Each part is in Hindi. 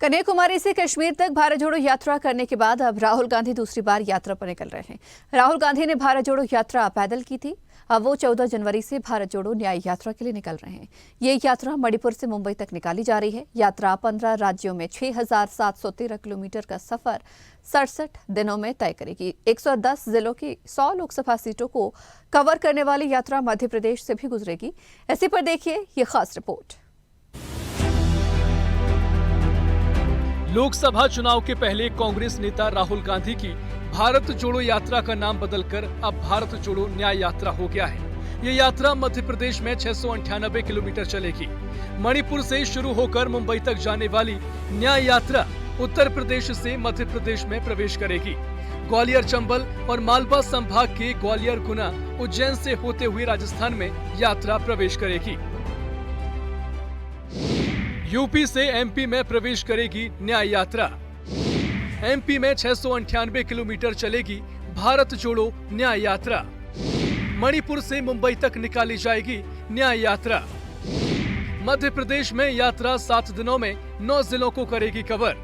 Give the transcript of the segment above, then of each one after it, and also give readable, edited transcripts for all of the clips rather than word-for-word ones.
कन्याकुमारी से कश्मीर तक भारत जोड़ो यात्रा करने के बाद अब राहुल गांधी दूसरी बार यात्रा पर निकल रहे हैं। राहुल गांधी ने भारत जोड़ो यात्रा पैदल की थी। अब वो 14 जनवरी से भारत जोड़ो न्याय यात्रा के लिए निकल रहे हैं। ये यात्रा मणिपुर से मुंबई तक निकाली जा रही है। यात्रा 15 राज्यों में 6,713 किलोमीटर का सफर 67 दिनों में तय करेगी। 110 जिलों की 100 लोकसभा सीटों को कवर करने वाली यात्रा मध्य प्रदेश से भी गुजरेगी। इसी पर देखिए ये खास रिपोर्ट। लोकसभा चुनाव के पहले कांग्रेस नेता राहुल गांधी की भारत जोड़ो यात्रा का नाम बदलकर अब भारत जोड़ो न्याय यात्रा हो गया है। ये यात्रा मध्य प्रदेश में 698 किलोमीटर चलेगी। मणिपुर से शुरू होकर मुंबई तक जाने वाली न्याय यात्रा उत्तर प्रदेश से मध्य प्रदेश में प्रवेश करेगी। ग्वालियर, चंबल और मालवा संभाग के ग्वालियर, गुना, उज्जैन से होते हुए राजस्थान में यात्रा प्रवेश करेगी। यूपी से एमपी में प्रवेश करेगी न्याय यात्रा। एमपी में 698 किलोमीटर चलेगी भारत जोड़ो न्याय यात्रा। मणिपुर से मुंबई तक निकाली जाएगी न्याय यात्रा। मध्य प्रदेश में यात्रा 7 दिनों में 9 जिलों को करेगी कवर।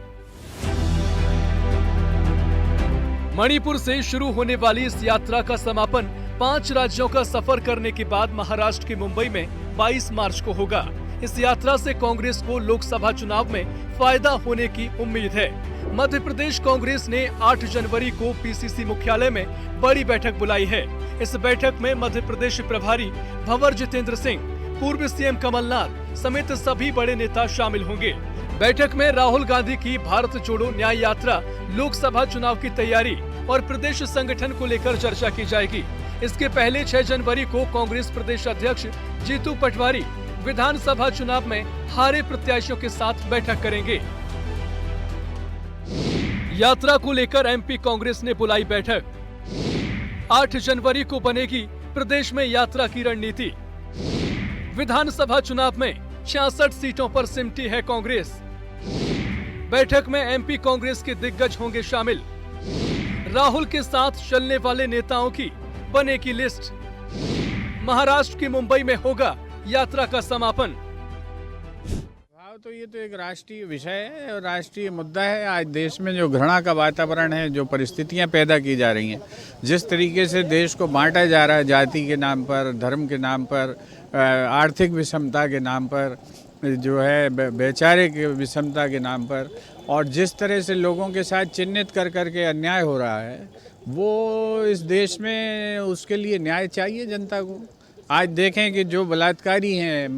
मणिपुर से शुरू होने वाली इस यात्रा का समापन 5 राज्यों का सफर करने के बाद महाराष्ट्र के मुंबई में 22 मार्च को होगा। इस यात्रा से कांग्रेस को लोकसभा चुनाव में फायदा होने की उम्मीद है। मध्य प्रदेश कांग्रेस ने 8 जनवरी को पीसीसी मुख्यालय में बड़ी बैठक बुलाई है। इस बैठक में मध्य प्रदेश प्रभारी भंवर जितेंद्र सिंह, पूर्व सीएम कमलनाथ समेत सभी बड़े नेता शामिल होंगे। बैठक में राहुल गांधी की भारत जोड़ो न्याय यात्रा, लोकसभा चुनाव की तैयारी और प्रदेश संगठन को लेकर चर्चा की जाएगी। इसके पहले 6 जनवरी को कांग्रेस प्रदेश अध्यक्ष जीतू पटवारी विधानसभा चुनाव में हारे प्रत्याशियों के साथ बैठक करेंगे। यात्रा को लेकर एमपी कांग्रेस ने बुलाई बैठक। 8 जनवरी को बनेगी प्रदेश में यात्रा की रणनीति। विधानसभा चुनाव में 66 सीटों पर सिमटी है कांग्रेस। बैठक में एमपी कांग्रेस के दिग्गज होंगे शामिल। राहुल के साथ चलने वाले नेताओं की बनेगी लिस्ट। महाराष्ट्र की मुंबई में होगा यात्रा का समापन। तो ये तो एक राष्ट्रीय विषय है और राष्ट्रीय मुद्दा है। आज देश में जो घृणा का वातावरण है, जो परिस्थितियां पैदा की जा रही हैं, जिस तरीके से देश को बांटा जा रहा है जाति के नाम पर, धर्म के नाम पर, आर्थिक विषमता के नाम पर, जो है वैचारिक विषमता के नाम पर, और जिस तरह से लोगों के साथ चिन्हित कर करके अन्याय हो रहा है, वो इस देश में उसके लिए न्याय चाहिए जनता को। आज देखें कि जो बलात्कारी हैं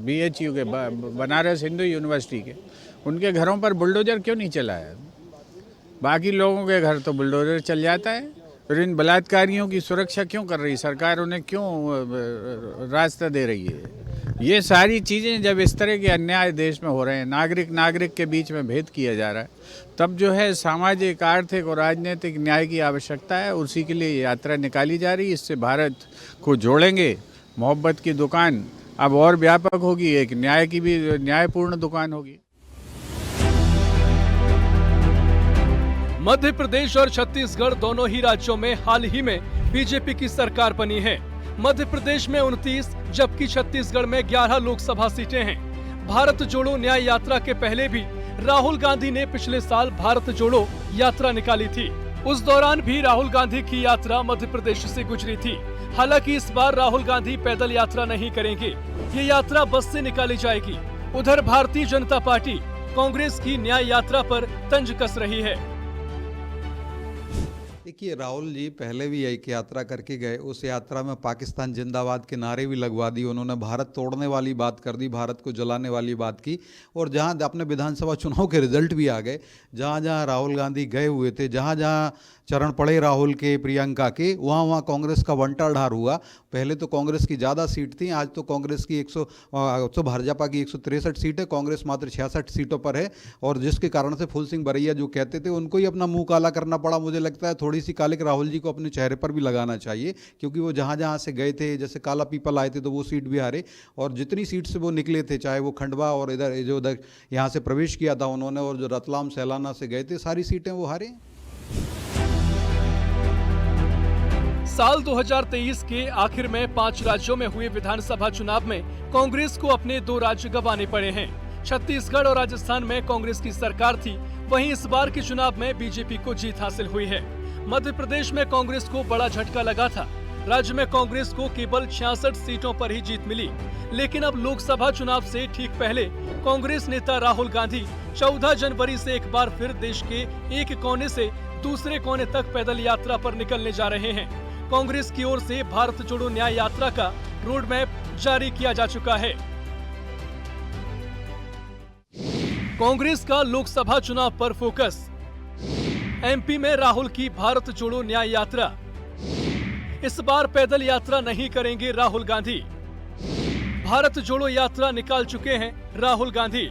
BHU के, बनारस हिंदू यूनिवर्सिटी के, उनके घरों पर बुलडोजर क्यों नहीं चला है? बाकी लोगों के घर तो बुलडोजर चल जाता है। फिर इन बलात्कारियों की सुरक्षा क्यों कर रही सरकार? उन्हें क्यों रास्ता दे रही है? ये सारी चीज़ें जब इस तरह के अन्याय देश में हो रहे हैं, नागरिक के बीच में भेद किया जा रहा है, तब जो है सामाजिक, आर्थिक और राजनीतिक न्याय की आवश्यकता है। उसी के लिए यात्रा निकाली जा रही है। इससे भारत को जोड़ेंगे। मोहब्बत की दुकान अब और व्यापक होगी, एक न्याय की भी न्यायपूर्ण दुकान होगी। मध्य प्रदेश और छत्तीसगढ़ दोनों ही राज्यों में हाल ही में बीजेपी की सरकार बनी है। मध्य प्रदेश में 29 जबकि छत्तीसगढ़ में 11 लोकसभा सीटें हैं। भारत जोड़ो न्याय यात्रा के पहले भी राहुल गांधी ने पिछले साल भारत जोड़ो यात्रा निकाली थी। उस दौरान भी राहुल गांधी की यात्रा मध्य प्रदेश से गुजरी थी। हालांकि इस बार राहुल गांधी पैदल यात्रा नहीं करेंगे। ये यात्रा बस से निकाली जाएगी। उधर भारतीय जनता पार्टी कांग्रेस की न्याय यात्रा पर तंज कस रही है। देखिए, राहुल जी पहले भी एक यात्रा करके गए। उस यात्रा में पाकिस्तान जिंदाबाद के नारे भी लगवा दिए। उन्होंने भारत तोड़ने वाली बात कर दी, भारत को जलाने वाली बात की। और जहां अपने विधानसभा चुनाव के रिजल्ट भी आ गए, जहां जहां राहुल गांधी गए हुए थे, जहां जहां चरण पड़े राहुल के, प्रियंका के, वहाँ वहाँ कांग्रेस का बंटाढार हुआ। पहले तो कांग्रेस की ज़्यादा सीट थी, आज तो कांग्रेस की भाजपा की 163 सीट है, कांग्रेस मात्र 66 सीटों पर है। और जिसके कारण से फूल सिंह बरैया जो कहते थे, उनको ही अपना मुंह काला करना पड़ा। मुझे लगता है थोड़ी सी कालिक राहुल जी को अपने चेहरे पर भी लगाना चाहिए, क्योंकि वो जहाँ जहाँ से गए थे, जैसे काला पीपल आए थे तो वो सीट भी हारे, और जितनी सीट से वो निकले थे, चाहे वो खंडवा और इधर जो उधर यहाँ से प्रवेश किया था उन्होंने, और जो रतलाम सैलाना से गए थे, सारी सीटें वो हारे। साल 2023 के आखिर में 5 राज्यों में हुए विधानसभा चुनाव में कांग्रेस को अपने 2 राज्य गंवाने पड़े हैं। छत्तीसगढ़ और राजस्थान में कांग्रेस की सरकार थी, वहीं इस बार के चुनाव में बीजेपी को जीत हासिल हुई है। मध्य प्रदेश में कांग्रेस को बड़ा झटका लगा था। राज्य में कांग्रेस को केवल 66 सीटों पर ही जीत मिली, लेकिन अब लोकसभा चुनाव से ठीक पहले कांग्रेस नेता राहुल गांधी 14 जनवरी से एक बार फिर देश के एक कोने से दूसरे कोने तक पैदल यात्रा पर निकलने जा रहे हैं। कांग्रेस की ओर से भारत जोड़ो न्याय यात्रा का रोड मैप जारी किया जा चुका है। कांग्रेस का लोकसभा चुनाव पर फोकस। एमपी में राहुल की भारत जोड़ो न्याय यात्रा। इस बार पैदल यात्रा नहीं करेंगे राहुल गांधी। भारत जोड़ो यात्रा निकाल चुके हैं राहुल गांधी।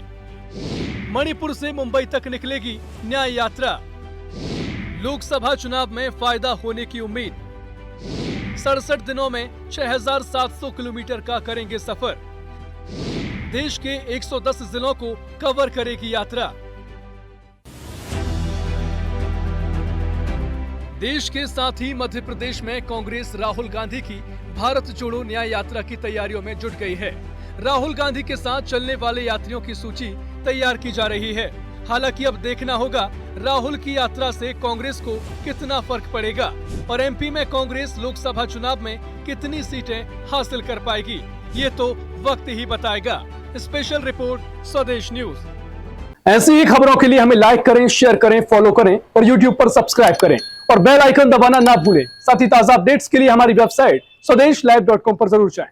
मणिपुर से मुंबई तक निकलेगी न्याय यात्रा। लोकसभा चुनाव में फायदा होने की उम्मीद। 67 दिनों में 6,700 किलोमीटर का करेंगे सफर। देश के 110 जिलों को कवर करेगी यात्रा। देश के साथ ही मध्य प्रदेश में कांग्रेस राहुल गांधी की भारत जोड़ो न्याय यात्रा की तैयारियों में जुट गई है। राहुल गांधी के साथ चलने वाले यात्रियों की सूची तैयार की जा रही है। हालांकि अब देखना होगा राहुल की यात्रा से कांग्रेस को कितना फर्क पड़ेगा और एमपी में कांग्रेस लोकसभा चुनाव में कितनी सीटें हासिल कर पाएगी, ये तो वक्त ही बताएगा। स्पेशल रिपोर्ट, स्वदेश न्यूज। ऐसी ही खबरों के लिए हमें लाइक करें, शेयर करें, फॉलो करें और यूट्यूब पर सब्सक्राइब करें और बेल आइकन दबाना ना भूलें। साथ ही ताज़ा अपडेट्स के लिए हमारी वेबसाइट swadesh live.com पर जरूर जाएं।